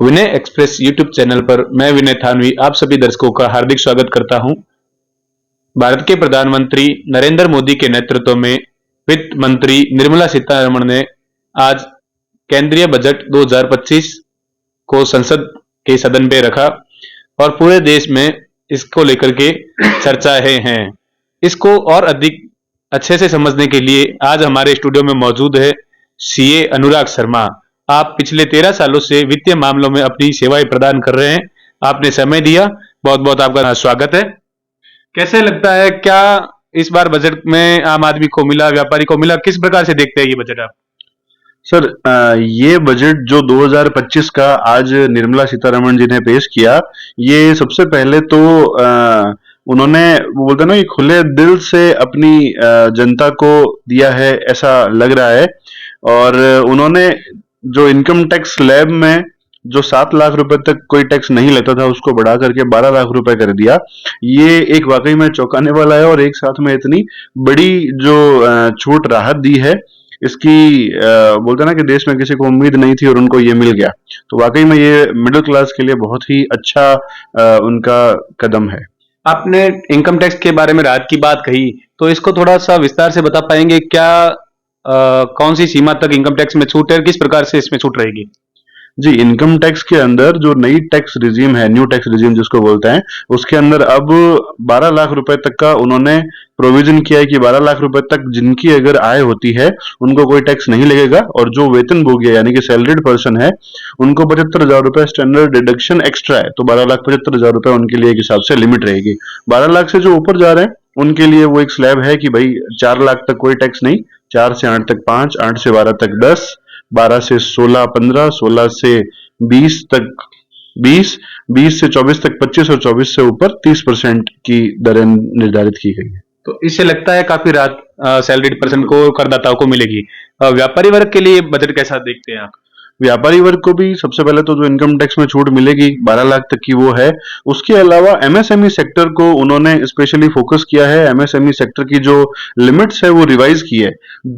विनय express YouTube channel पर मैं विनय थानवी आप सभी दर्शकों का हार्दिक स्वागत करता हूं। भारत के प्रधानमंत्री नरेंद्र मोदी के नेतृत्व में वित्त मंत्री निर्मला सीतारमण ने आज केंद्रीय बजट 2025 को संसद के सदन पे रखा और पूरे देश में इसको लेकर के चर्चाएं हैं। इसको और अधिक अच्छे से समझने के लिए आज हमारे स्टूडियो में मौजूद है सीए अनुराग शर्मा। आप पिछले 13 सालों से वित्तीय मामलों में अपनी सेवाएं प्रदान कर रहे हैं। आपने समय दिया, बहुत बहुत आपका स्वागत है। कैसे लगता है, क्या इस बार बजट में आम आदमी को मिला, व्यापारी को मिला, किस प्रकार से देखते हैं ये बजट आप? सर, ये बजट जो 2025 का आज निर्मला सीतारमण जी ने पेश किया, ये सबसे पहले तो उन्होंने वो बोलते हैं ना कि खुले दिल से अपनी जनता को दिया है, ऐसा लग रहा है। और उन्होंने जो इनकम टैक्स स्लैब में जो 7 लाख रुपए तक कोई टैक्स नहीं लेता था उसको बढ़ा करके 12 लाख रुपए कर दिया। ये एक वाकई में चौंकाने वाला है और एक साथ में इतनी बड़ी जो छूट राहत दी है, इसकी बोलते हैं ना कि देश में किसी को उम्मीद नहीं थी और उनको ये मिल गया। तो वाकई में ये मिडिल क्लास के लिए बहुत ही अच्छा उनका कदम है। आपने इनकम टैक्स के बारे में राहत की बात कही, तो इसको थोड़ा सा विस्तार से बता पाएंगे? क्या कौन सी सीमा तक इनकम टैक्स में छूट है, किस प्रकार से इसमें छूट रहेगी? जी, इनकम टैक्स के अंदर जो नई टैक्स रिजीम है, न्यू टैक्स रिजीम जिसको बोलते हैं, उसके अंदर अब 12 लाख रुपए तक का उन्होंने प्रोविजन किया है कि 12 लाख रुपए तक जिनकी अगर आय होती है उनको कोई टैक्स नहीं लगेगा। और जो वेतनभोगी है यानी कि सैलरीड पर्सन है, उनको 75,000 रुपए स्टैंडर्ड डिडक्शन एक्स्ट्रा है, तो 12,75,000 रुपए उनके लिए एक हिसाब से लिमिट रहेगी। 12 लाख से जो ऊपर जा रहे हैं उनके लिए वो एक स्लैब है कि भाई 4 लाख तक कोई टैक्स नहीं, 4 से 8 तक 5, 8 से 12 तक 10, 12 से 16 15, 16 से 20 तक 20, 20 से 24 तक 25 और 24 से ऊपर 30% की दरें निर्धारित की गई है। तो इससे लगता है काफी राहत सैलरीड पर्सन को, करदाताओं को मिलेगी। व्यापारी वर्ग के लिए बजट कैसा देखते हैं आप? व्यापारी वर्ग को भी सबसे पहले तो जो इनकम टैक्स में छूट मिलेगी 12 लाख तक की वो है। उसके अलावा एमएसएमई सेक्टर को उन्होंने स्पेशली फोकस किया है। एमएसएमई सेक्टर की जो लिमिट्स है वो रिवाइज की है।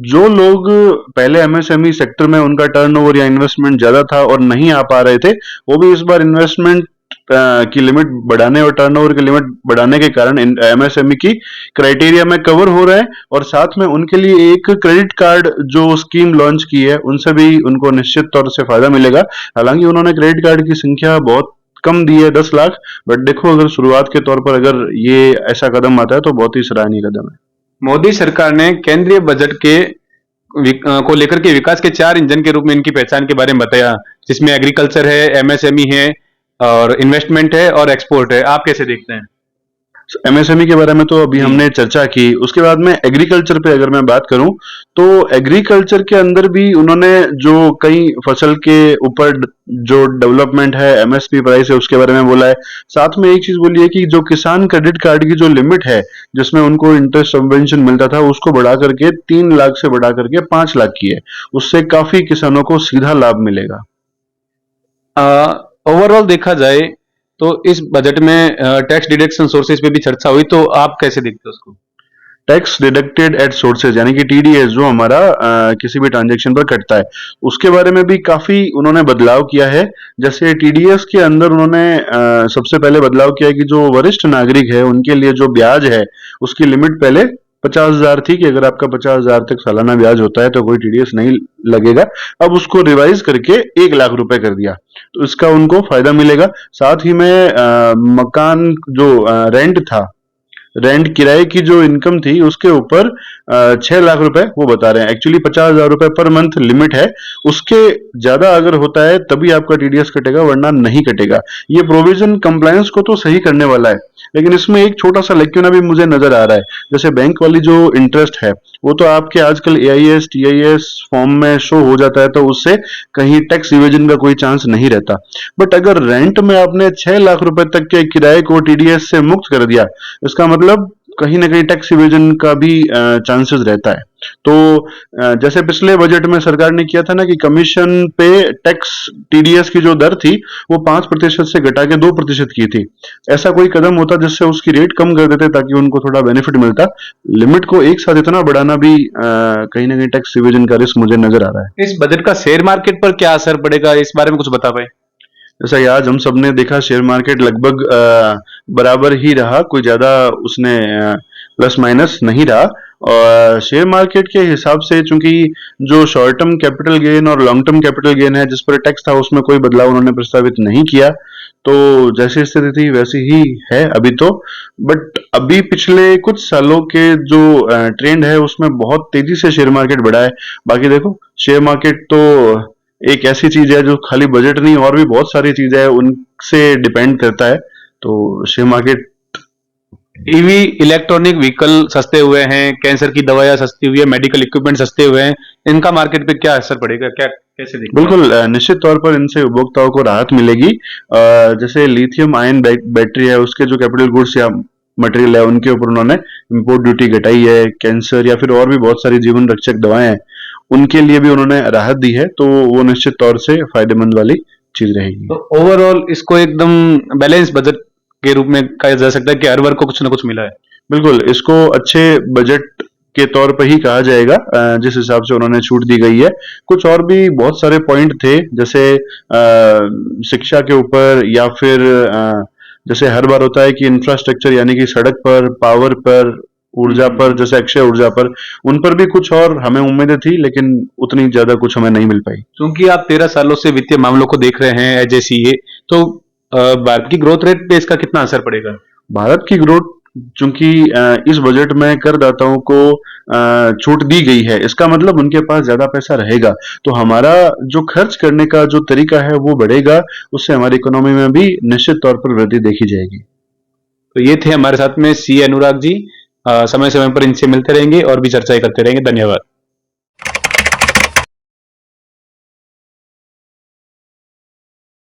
जो लोग पहले एमएसएमई सेक्टर में उनका टर्नओवर या इन्वेस्टमेंट ज्यादा था और नहीं आ पा रहे थे, वो भी इस बार इन्वेस्टमेंट की लिमिट बढ़ाने और टर्नओवर की लिमिट बढ़ाने के कारण एमएसएमई की क्राइटेरिया में कवर हो रहा है। और साथ में उनके लिए एक क्रेडिट कार्ड जो स्कीम लॉन्च की है, उनसे भी उनको निश्चित तौर से फायदा मिलेगा। हालांकि उन्होंने क्रेडिट कार्ड की संख्या बहुत कम दी है, 10 लाख, बट देखो अगर शुरुआत के तौर पर अगर ये ऐसा कदम आता है तो बहुत ही सराहनीय कदम है। मोदी सरकार ने केंद्रीय बजट के को लेकर के विकास के 4 इंजन के रूप में इनकी पहचान के बारे में बताया, जिसमें एग्रीकल्चर है, एमएसएमई है और इन्वेस्टमेंट है और एक्सपोर्ट है। आप कैसे देखते हैं? एमएसएमई के बारे में तो अभी हमने चर्चा की। उसके बाद में एग्रीकल्चर पे अगर मैं बात करूं तो एग्रीकल्चर के अंदर भी उन्होंने जो कई फसल के ऊपर जो डेवलपमेंट है, एमएसपी प्राइस है, उसके बारे में बोला है। साथ में एक चीज बोली है कि जो किसान क्रेडिट कार्ड की जो लिमिट है जिसमें उनको इंटरेस्ट सबवेंशन मिलता था, उसको बढ़ा करके 3 लाख से बढ़ा करके 5 लाख की है। उससे काफी किसानों को सीधा लाभ मिलेगा। ओवरऑल देखा जाए तो इस बजट में टैक्स डिडक्शन सोर्सेज पे भी चर्चा हुई, तो आप कैसे देखते हो उसको? टैक्स डिडक्टेड एट सोर्सेज यानी कि टीडीएस जो हमारा किसी भी ट्रांजेक्शन पर कटता है, उसके बारे में भी काफी उन्होंने बदलाव किया है। जैसे टीडीएस के अंदर उन्होंने सबसे पहले बदलाव किया कि जो वरिष्ठ नागरिक है उनके लिए जो ब्याज है उसकी लिमिट पहले 50,000 थी कि अगर आपका 50,000 तक सालाना ब्याज होता है तो कोई टीडीएस नहीं लगेगा। अब उसको रिवाइज करके 1 लाख रुपए कर दिया, तो इसका उनको फायदा मिलेगा। साथ ही में मकान जो रेंट था, रेंट किराए की जो इनकम थी उसके ऊपर 6 लाख रुपए वो बता रहे हैं। एक्चुअली 50,000 रुपए पर मंथ लिमिट है, उसके ज्यादा अगर होता है तभी आपका टीडीएस कटेगा, वरना नहीं कटेगा। ये प्रोविजन कंप्लायंस को तो सही करने वाला है, लेकिन इसमें एक छोटा सा लेक्यूना भी मुझे नजर आ रहा है। जैसे बैंक वाली जो इंटरेस्ट है वो तो आपके आजकल एआईएस टीआईएस फॉर्म में शो हो जाता है, तो उससे कहीं टैक्स इवेजन का कोई चांस नहीं रहता। बट अगर रेंट में आपने 6 लाख रुपए तक के किराए को टीडीएस से मुक्त कर दिया, इसका मतलब कहीं ना कहीं टैक्स इवेजन का भी चांसेस रहता है। तो जैसे पिछले बजट में सरकार ने किया था ना कि कमीशन पे टैक्स टीडीएस की जो दर थी वो 5% से घटा के 2% की थी। ऐसा कोई कदम होता जिससे उसकी रेट कम कर देते ताकि उनको थोड़ा बेनिफिट मिलता। लिमिट को एक साथ इतना बढ़ाना भी कहीं ना कहीं टैक्स इवेजन का रिस्क मुझे नजर आ रहा है। इस बजट का शेयर मार्केट पर क्या असर पड़ेगा, इस बारे में कुछ बता पाए? जैसा कि आज हम सबने देखा शेयर मार्केट लगभग बराबर ही रहा, कोई ज्यादा उसने प्लस माइनस नहीं रहा। और शेयर मार्केट के हिसाब से चूंकि जो शॉर्ट टर्म कैपिटल गेन और लॉन्ग टर्म कैपिटल गेन है जिस पर टैक्स था उसमें कोई बदलाव उन्होंने प्रस्तावित नहीं किया, तो जैसी स्थिति थी वैसी ही है अभी तो। बट अभी पिछले कुछ सालों के जो ट्रेंड है उसमें बहुत तेजी से शेयर मार्केट बढ़ा है। बाकी देखो, शेयर मार्केट तो एक ऐसी चीज है जो खाली बजट नहीं और भी बहुत सारी चीजें हैं उनसे डिपेंड करता है। तो share market EV electronic vehicle सस्ते हुए हैं, कैंसर की दवाइयां सस्ती हुई है, मेडिकल इक्विपमेंट सस्ते हुए हैं, इनका मार्केट पे क्या असर पड़ेगा, क्या कैसे देखते हैं? बिल्कुल निश्चित तौर पर इनसे उपभोक्ताओं को राहत मिलेगी। जैसे लिथियम आयन बैटरी है उसके जो कैपिटल गुड्स या मटेरियल है उनके ऊपर उन्होंने इंपोर्ट ड्यूटी घटाई है। कैंसर या फिर और भी बहुत सारी जीवन रक्षक दवाएं हैं उनके लिए भी उन्होंने राहत दी है, तो वो निश्चित तौर से फायदेमंद वाली चीज रहेगी। तो ओवरऑल इसको एकदम बैलेंस बजट के रूप में कहा जा सकता है कि हर वर्ग को कुछ ना कुछ मिला है। बिल्कुल इसको अच्छे बजट के तौर पर ही कहा जाएगा जिस हिसाब से उन्होंने छूट दी गई है। कुछ और भी बहुत सारे पॉइंट थे जैसे शिक्षा के ऊपर या फिर जैसे हर बार होता है कि इंफ्रास्ट्रक्चर यानी कि सड़क पर, पावर पर, ऊर्जा पर, जैसे अक्षय ऊर्जा पर, उन पर भी कुछ और हमें उम्मीदें थी लेकिन उतनी ज्यादा कुछ हमें नहीं मिल पाई। क्योंकि आप 13 सालों से वित्तीय मामलों को देख रहे हैं एज ए सीए, तो भारत की ग्रोथ रेट पे इसका कितना असर पड़ेगा? भारत की ग्रोथ चूंकि इस बजट में करदाताओं को छूट दी गई है, इसका मतलब उनके पास ज्यादा पैसा रहेगा, तो हमारा जो खर्च करने का जो तरीका है वो बढ़ेगा, उससे हमारी इकोनॉमी में भी निश्चित तौर पर वृद्धि देखी जाएगी। तो ये थे हमारे साथ में सी अनुराग जी। समय समय पर इनसे मिलते रहेंगे और भी चर्चाएं करते रहेंगे। धन्यवाद।